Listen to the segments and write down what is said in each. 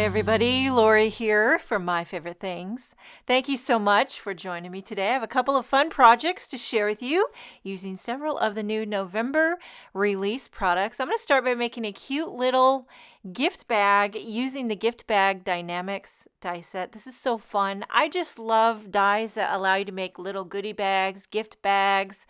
everybody, Lori here from My Favorite Things. Thank you so much for joining me today. I have a couple of fun projects to share with you using several of the new November release products. I'm going to start by making a cute little gift bag using the gift bag Die-namics die set. This is so fun. I just love dies that allow you to make little goodie bags, gift bags,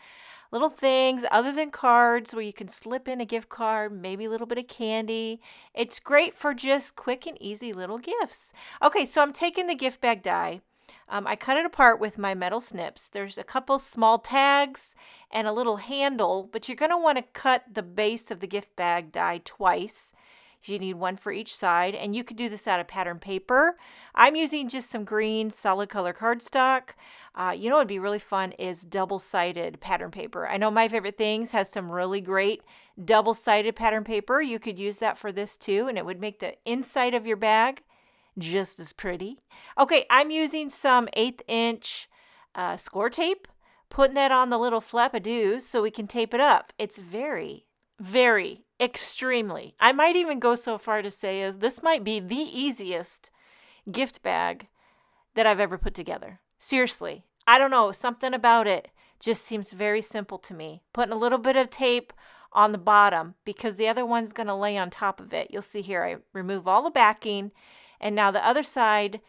little things other than cards where you can slip in a gift card, maybe a little bit of candy. It's great for just quick and easy little gifts. Okay, so I'm taking the gift bag die. I cut it apart with my metal snips. There's a couple small tags and a little handle, but you're going to want to cut the base of the gift bag die twice. You need one for each side, and you could do this out of pattern paper. I'm using just some green solid color cardstock. What would be really fun is double-sided pattern paper. I know My Favorite Things has some really great double-sided pattern paper. You could use that for this too, and it would make the inside of your bag just as pretty. Okay, I'm using some 1/8 inch score tape, putting that on the little flap-a-doos so we can tape it up. It's very, very extremely. I might even go so far to say as this might be the easiest gift bag that I've ever put together. Seriously, I don't know, something about it just seems very simple to me. Putting a little bit of tape on the bottom because the other one's going to lay on top of it. You'll see here I remove all the backing, and now the other side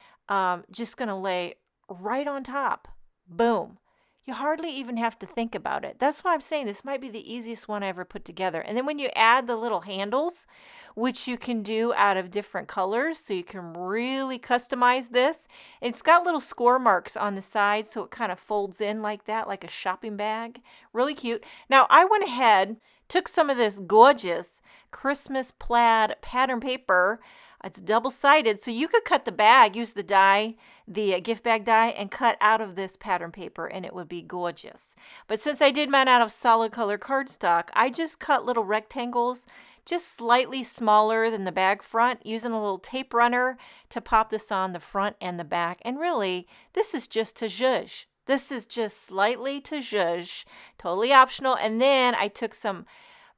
just going to lay right on top. Boom. You hardly even have to think about it. That's why I'm saying this might be the easiest one I ever put together. And then when you add the little handles, which you can do out of different colors, so you can really customize this. It's got little score marks on the side, so it kind of folds in like that, like a shopping bag. Really cute. Now, I went ahead, took some of this gorgeous Christmas plaid pattern paper. It's double-sided, so you could cut the bag, use the die, the gift bag die, and cut out of this pattern paper, and it would be gorgeous. But since I did mine out of solid color cardstock, I just cut little rectangles, just slightly smaller than the bag front, using a little tape runner to pop this on the front and the back. And really, this is just to zhuzh. This is just slightly to zhuzh, totally optional. And then I took some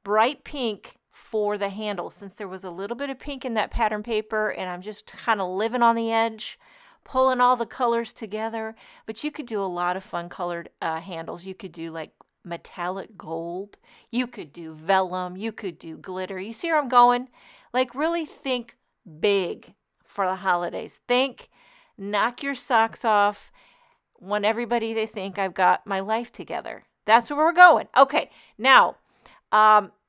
bright pink for the handle, since there was a little bit of pink in that pattern paper, and I'm just kind of living on the edge, pulling all the colors together. But you could do a lot of fun colored handles. You could do like metallic gold, you could do vellum, you could do glitter. You see where I'm going? Like, really think big for the holidays. Think, knock your socks off, want everybody to think I've got my life together. That's where we're going. Okay, now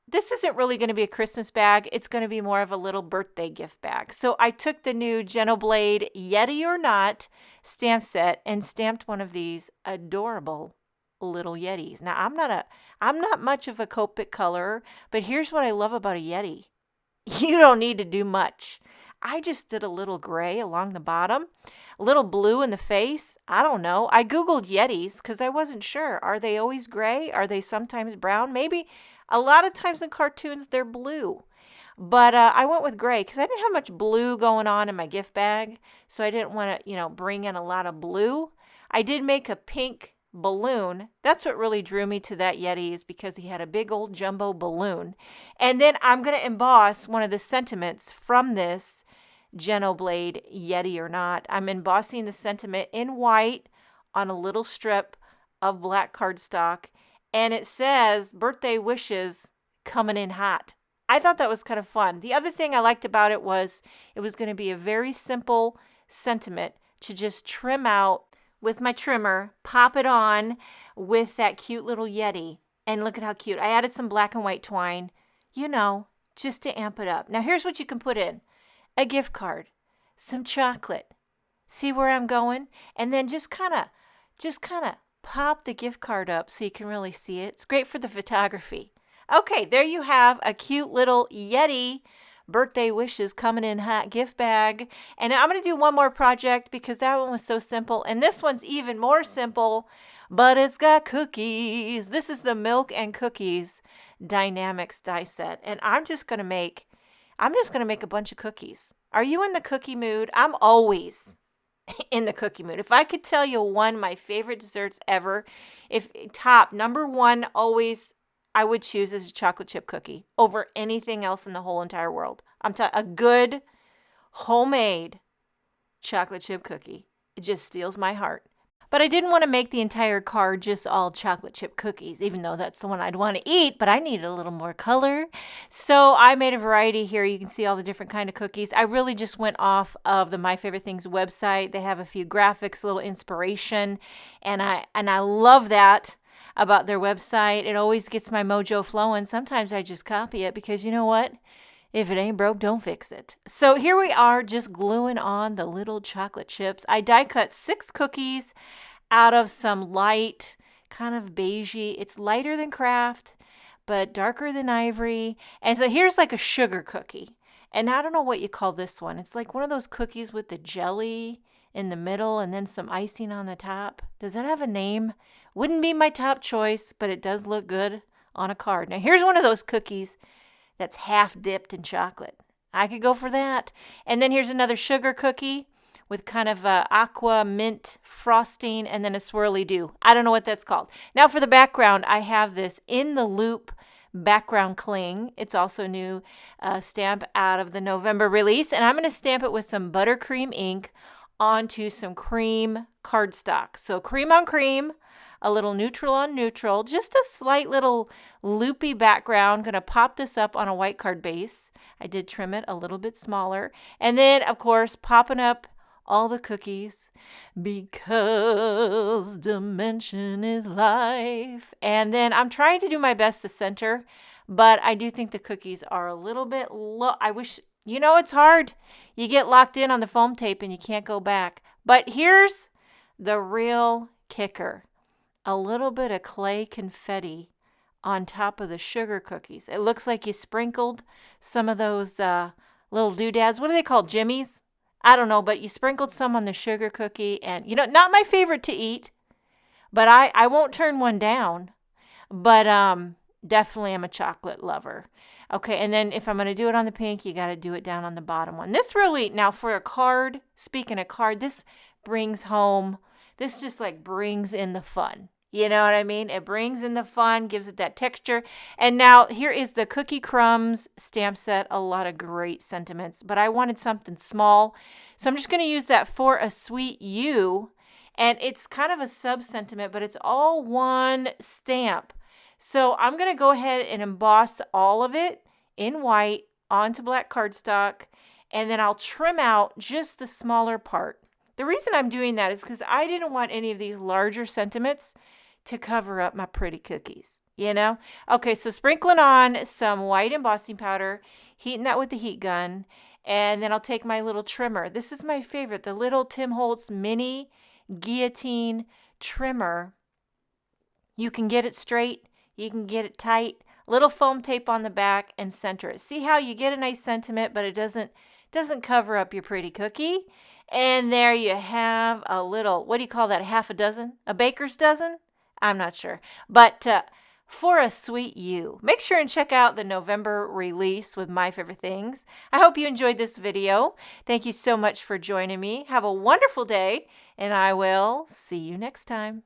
this isn't really going to be a Christmas bag. It's going to be more of a little birthday gift bag. So I took the new Blade Yeti or Not stamp set and stamped one of these adorable little Yetis. Now, I'm not much of a Copic colorer, but here's what I love about a Yeti. You don't need to do much. I just did a little gray along the bottom, a little blue in the face. I don't know. I Googled Yetis because I wasn't sure. Are they always gray? Are they sometimes brown? Maybe. A lot of times in cartoons, they're blue. But I went with gray because I didn't have much blue going on in my gift bag. So I didn't want to, bring in a lot of blue. I did make a pink balloon. That's what really drew me to that Yeti, is because he had a big old jumbo balloon. And then I'm going to emboss one of the sentiments from this Blade Yeti or Not. I'm embossing the sentiment in white on a little strip of black cardstock. And it says, birthday wishes coming in hot. I thought that was kind of fun. The other thing I liked about it was going to be a very simple sentiment to just trim out with my trimmer, pop it on with that cute little Yeti. And look at how cute. I added some black and white twine, just to amp it up. Now here's what you can put in. A gift card, some chocolate. See where I'm going? And then just kind of pop the gift card up so you can really see it. It's great for the photography. Okay, there you have a cute little Yeti birthday wishes coming in hot gift bag. And I'm going to do one more project because that one was so simple. And this one's even more simple, but it's got cookies. This is the Milk and Cookies Die-namics die set. And I'm just going to make a bunch of cookies. Are you in the cookie mood? I'm always in the cookie mood. If I could tell you one of my favorite desserts ever, if top number one always I would choose as a chocolate chip cookie over anything else in the whole entire world. I'm talking a good homemade chocolate chip cookie. It just steals my heart. But I didn't want to make the entire card just all chocolate chip cookies, even though that's the one I'd want to eat, but I needed a little more color. So I made a variety here. You can see all the different kind of cookies. I really just went off of the My Favorite Things website. They have a few graphics, a little inspiration, and I love that about their website. It always gets my mojo flowing. Sometimes I just copy it because you know what? If it ain't broke, don't fix it. So here we are just gluing on the little chocolate chips. I die cut 6 cookies out of some light, kind of beigey. It's lighter than Kraft, but darker than ivory. And so here's like a sugar cookie. And I don't know what you call this one. It's like one of those cookies with the jelly in the middle and then some icing on the top. Does that have a name? Wouldn't be my top choice, but it does look good on a card. Now here's one of those cookies that's half dipped in chocolate. I could go for that. And then here's another sugar cookie with kind of aqua mint frosting and then a swirly dew. I don't know what that's called. Now for the background, I have this In the Loop background cling. It's also new stamp out of the November release. And I'm going to stamp it with some buttercream ink onto some cream cardstock. So cream on cream, a little neutral on neutral, just a slight little loopy background. Going to pop this up on a white card base. I did trim it a little bit smaller. And then, of course, popping up all the cookies because dimension is life. And then I'm trying to do my best to center, but I do think the cookies are a little bit low. I wish, you know, it's hard. You get locked in on the foam tape and you can't go back. But here's the real kicker. A little bit of clay confetti on top of the sugar cookies. It looks like you sprinkled some of those little doodads. What are they called? Jimmies? I don't know, but you sprinkled some on the sugar cookie. And, you know, not my favorite to eat, but I won't turn one down. But definitely I'm a chocolate lover. Okay, and then if I'm going to do it on the pink, you got to do it down on the bottom one. This really, now for a card, speaking of card, this brings home, this just like brings in the fun. You know what I mean? It brings in the fun, gives it that texture. And now here is the Cookie Crumbs stamp set. A lot of great sentiments, but I wanted something small. So I'm just going to use that For a Sweet You. And it's kind of a sub-sentiment, but it's all one stamp. So I'm going to go ahead and emboss all of it in white onto black cardstock. And then I'll trim out just the smaller part. The reason I'm doing that is because I didn't want any of these larger sentiments to cover up my pretty cookies, you know? Okay, so sprinkling on some white embossing powder, heating that with the heat gun, and then I'll take my little trimmer. This is my favorite, the little Tim Holtz mini guillotine trimmer. You can get it straight, you can get it tight, little foam tape on the back and center it. See how you get a nice sentiment, but it doesn't cover up your pretty cookie? And there you have a little, what do you call that, half a dozen? A baker's dozen? I'm not sure. But For a Sweet You. Make sure and check out the November release with My Favorite Things. I hope you enjoyed this video. Thank you so much for joining me. Have a wonderful day, and I will see you next time.